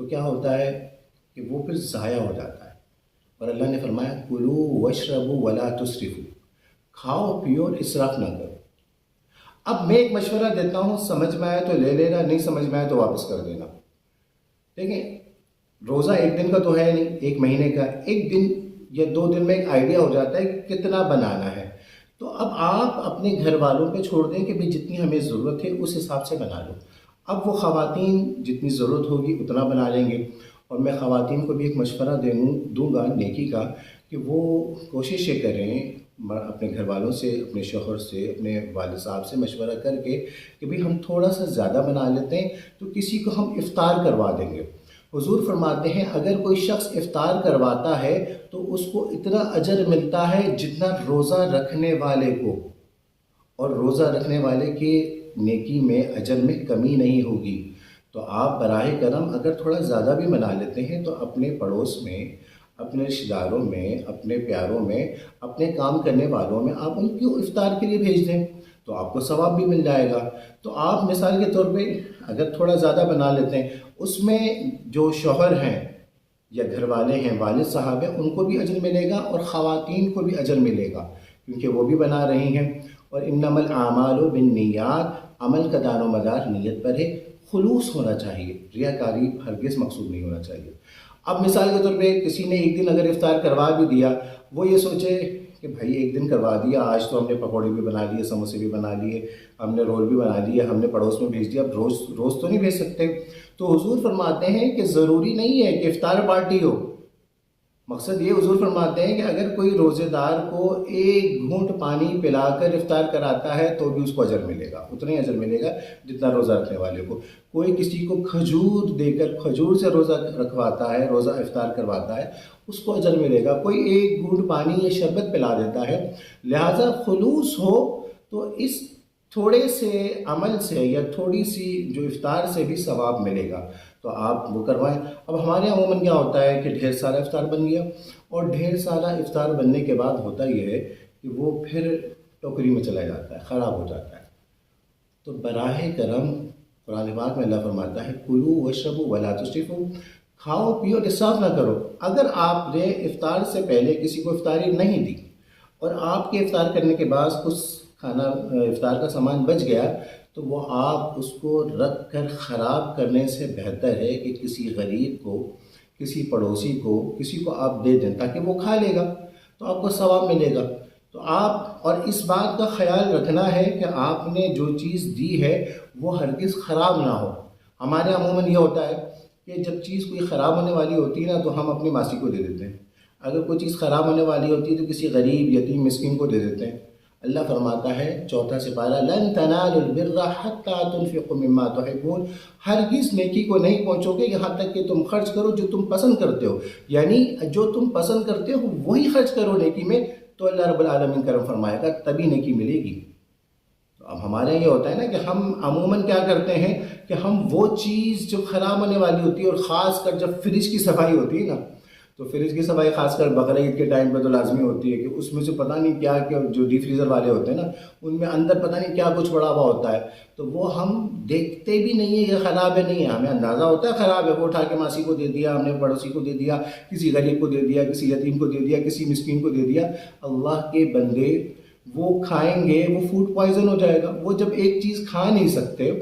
تو کیا ہوتا ہے کہ وہ پھر ضائع ہو جاتا ہے۔ اور اللہ نے فرمایا کلوا واشربوا ولا تسرفوا، کھاؤ پیو اور اسراف نہ کرو۔ اب میں ایک مشورہ دیتا ہوں، سمجھ میں آئے تو لے لینا، نہیں سمجھ میں آئے تو واپس کر دینا۔ دیکھیں، روزہ ایک دن کا تو ہے نہیں، ایک مہینے کا، ایک دن یا 2 دن میں ایک آئیڈیا ہو جاتا ہے کہ کتنا بنانا ہے۔ تو اب آپ اپنے گھر والوں پہ چھوڑ دیں کہ بھئی جتنی ہمیں ضرورت ہے اس حساب سے بنا لو۔ اب وہ خواتین جتنی ضرورت ہوگی اتنا بنا لیں گے، اور میں خواتین کو بھی ایک مشورہ دوں گا نیکی کا، کہ وہ کوشش یہ کریں اپنے گھر والوں سے، اپنے شوہر سے، اپنے والد صاحب سے مشورہ کر کے کہ بھئی ہم تھوڑا سا زیادہ بنا لیتے ہیں تو کسی کو ہم افطار کروا دیں گے۔ حضور فرماتے ہیں اگر کوئی شخص افطار کرواتا ہے تو اس کو اتنا اجر ملتا ہے جتنا روزہ رکھنے والے کو، اور روزہ رکھنے والے کے نیکی میں اجر میں کمی نہیں ہوگی۔ تو آپ براہ کرم اگر تھوڑا زیادہ بھی بنا لیتے ہیں تو اپنے پڑوس میں، اپنے رشتہ داروں میں، اپنے پیاروں میں، اپنے کام کرنے والوں میں آپ ان کو افطار کے لیے بھیج دیں تو آپ کو ثواب بھی مل جائے گا۔ تو آپ مثال کے طور پہ اگر تھوڑا زیادہ بنا لیتے ہیں، اس میں جو شوہر ہیں یا گھر والے ہیں، والد صاحب ہیں، ان کو بھی اجر ملے گا اور خواتین کو بھی اجر ملے گا، کیونکہ وہ بھی بنا رہی ہیں۔ اور انما الاعمال بالنیات، عمل کا دار و مدار نیت پر ہے، خلوص ہونا چاہیے، ریاکاری ہرگز مقصود نہیں ہونا چاہیے۔ اب مثال کے طور پہ کسی نے ایک دن اگر افطار کروا بھی دیا، وہ یہ سوچے کہ بھائی ایک دن کروا دیا، آج تو ہم نے پکوڑے بھی بنا لیے، سموسے بھی بنا لیے، ہم نے رول بھی بنا لیے، ہم نے پڑوس میں بھیج دیا، اب روز روز تو نہیں بھیج سکتے۔ تو حضور فرماتے ہیں کہ ضروری نہیں ہے کہ افطار پارٹی ہو، مقصد یہ حضور فرماتے ہیں کہ اگر کوئی روزے دار کو ایک گھونٹ پانی پلا کر افطار کراتا ہے تو بھی اس کو اجر ملے گا، اتنا ہی اجر ملے گا جتنا روزہ رکھنے والے کو۔ کوئی کسی کو کھجور دے کر کھجور سے روزہ رکھواتا ہے، روزہ افطار کرواتا ہے، اس کو اجر ملے گا۔ کوئی ایک گھونٹ پانی یا شربت پلا دیتا ہے۔ لہٰذا خلوص ہو تو اس تھوڑے سے عمل سے یا تھوڑی سی جو افطار سے بھی ثواب ملے گا، تو آپ وہ کروائیں۔ اب ہمارے عموماً کیا ہوتا ہے کہ ڈھیر سارا افطار بن گیا، اور ڈھیر سارا افطار بننے کے بعد ہوتا یہ ہے کہ وہ پھر ٹوکری میں چلا جاتا ہے، خراب ہو جاتا ہے۔ تو براہ کرم قرآن پاک میں اللہ فرماتا ہے کلوا واشربوا ولا تسرفوا، کھاؤ پیو اور اسراف نہ کرو۔ اگر آپ نے افطار سے پہلے کسی کو افطاری نہیں دی اور آپ کے افطار کرنے کے بعد کچھ کھانا افطار کا سامان بچ گیا، تو وہ آپ اس کو رکھ کر خراب کرنے سے بہتر ہے کہ کسی غریب کو، کسی پڑوسی کو، کسی کو آپ دے دیں تاکہ وہ کھا لے گا تو آپ کو ثواب ملے گا۔ تو آپ اور اس بات کا خیال رکھنا ہے کہ آپ نے جو چیز دی ہے وہ ہرگز خراب نہ ہو۔ ہمارے عموماً یہ ہوتا ہے کہ جب چیز کوئی خراب ہونے والی ہوتی ہے نا تو ہم اپنی ماسی کو دے دیتے ہیں، اگر کوئی چیز خراب ہونے والی ہوتی ہے تو کسی غریب یتیم مسکین کو دے دیتے ہیں۔ اللہ فرماتا ہے 4 سپارہ لن تنالوا البر حتى تنفقوا مما تحبون، ہرگز نیکی کو نہیں پہنچو گے یہاں تک کہ تم خرچ کرو جو تم پسند کرتے ہو، یعنی جو تم پسند کرتے ہو وہی خرچ کرو نیکی میں، تو اللہ رب العالمین کرم فرمائے گا، تبھی نیکی ملے گی۔ تو اب ہمارے یہ ہوتا ہے نا کہ ہم عموماً کیا کرتے ہیں کہ ہم وہ چیز جو خراب ہونے والی ہوتی ہے، اور خاص کر جب فریج کی صفائی ہوتی ہے نا، تو فریج کی صفائی خاص کر بقرعید کے ٹائم پہ تو لازمی ہوتی ہے کہ اس میں سے پتہ نہیں کیا کیا، جو ڈی فریزر والے ہوتے ہیں نا ان میں اندر پتہ نہیں کیا کچھ پڑا ہوا ہوتا ہے، تو وہ ہم دیکھتے بھی نہیں ہیں کہ خراب ہے نہیں ہے، ہمیں اندازہ ہوتا ہے خراب ہے، وہ اٹھا کے ماسی کو دے دیا، ہم نے پڑوسی کو دے دیا، کسی غریب کو دے دیا، کسی یتیم کو دے دیا، کسی مسکین کو دے دیا۔ اللہ کے بندے وہ کھائیں گے، وہ فوڈ پوائزن ہو جائے گا۔ وہ جب ایک چیز کھا نہیں سکتے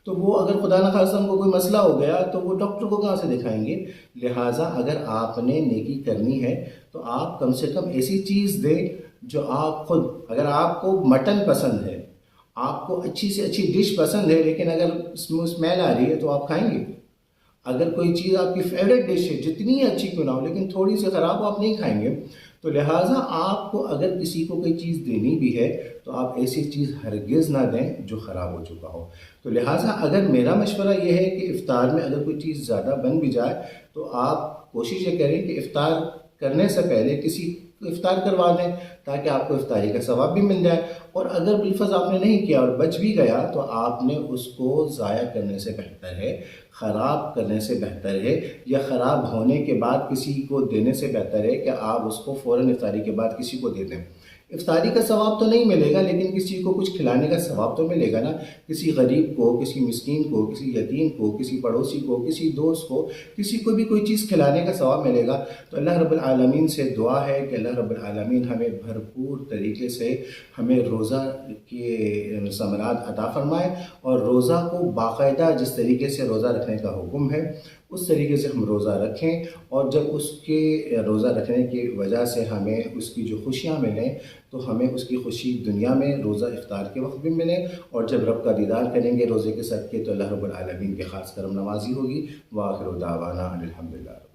تو وہ اگر خدا نخواستہ ان کو کوئی مسئلہ ہو گیا تو وہ ڈاکٹر کو کہاں سے دکھائیں گے؟ لہٰذا اگر آپ نے نیکی کرنی ہے تو آپ کم سے کم ایسی چیز دیں جو آپ خود، اگر آپ کو مٹن پسند ہے، آپ کو اچھی سے اچھی ڈش پسند ہے، لیکن اگر اس میں اسمیل آ رہی ہے تو آپ کھائیں گے؟ اگر کوئی چیز آپ کی فیوریٹ ڈش ہے، جتنی اچھی کیوں نہ ہو لیکن تھوڑی سی خراب ہو، آپ نہیں کھائیں گے۔ تو لہٰذا آپ کو اگر کسی کو کوئی چیز دینی بھی ہے تو آپ ایسی چیز ہرگز نہ دیں جو خراب ہو چکا ہو۔ تو لہٰذا اگر میرا مشورہ یہ ہے کہ افطار میں اگر کوئی چیز زیادہ بن بھی جائے تو آپ کوشش یہ کریں کہ افطار کرنے سے پہلے کسی کو افطار کروا دیں تاکہ آپ کو افطاری کا ثواب بھی مل جائے، اور اگر بالفرض آپ نے نہیں کیا اور بچ بھی گیا تو آپ نے اس کو ضائع کرنے سے بہتر ہے، خراب کرنے سے بہتر ہے، یا خراب ہونے کے بعد کسی کو دینے سے بہتر ہے کہ آپ اس کو فوراً افطاری کے بعد کسی کو دے دیں۔ افطاری کا ثواب تو نہیں ملے گا، لیکن کسی کو کچھ کھلانے کا ثواب تو ملے گا نا، کسی غریب کو، کسی مسکین کو، کسی یتیم کو، کسی پڑوسی کو، کسی دوست کو، کسی کو بھی کوئی چیز کھلانے کا ثواب ملے گا۔ تو اللہ رب العالمین سے دعا ہے کہ اللہ رب العالمین ہمیں بھرپور طریقے سے ہمیں روزہ کے ثمرات عطا فرمائے، اور روزہ کو باقاعدہ جس طریقے سے روزہ رکھنے کا حکم ہے اس طریقے سے ہم روزہ رکھیں، اور جب اس کے روزہ رکھنے کی وجہ سے ہمیں اس کی جو خوشیاں ملیں تو ہمیں اس کی خوشی دنیا میں روزہ افطار کے وقت بھی ملے، اور جب رب کا دیدار کریں گے روزے کے صدقے تو اللہ رب العالمین کے خاص کرم نوازی ہوگی۔ وآخر دعوانا ان الحمدللہ۔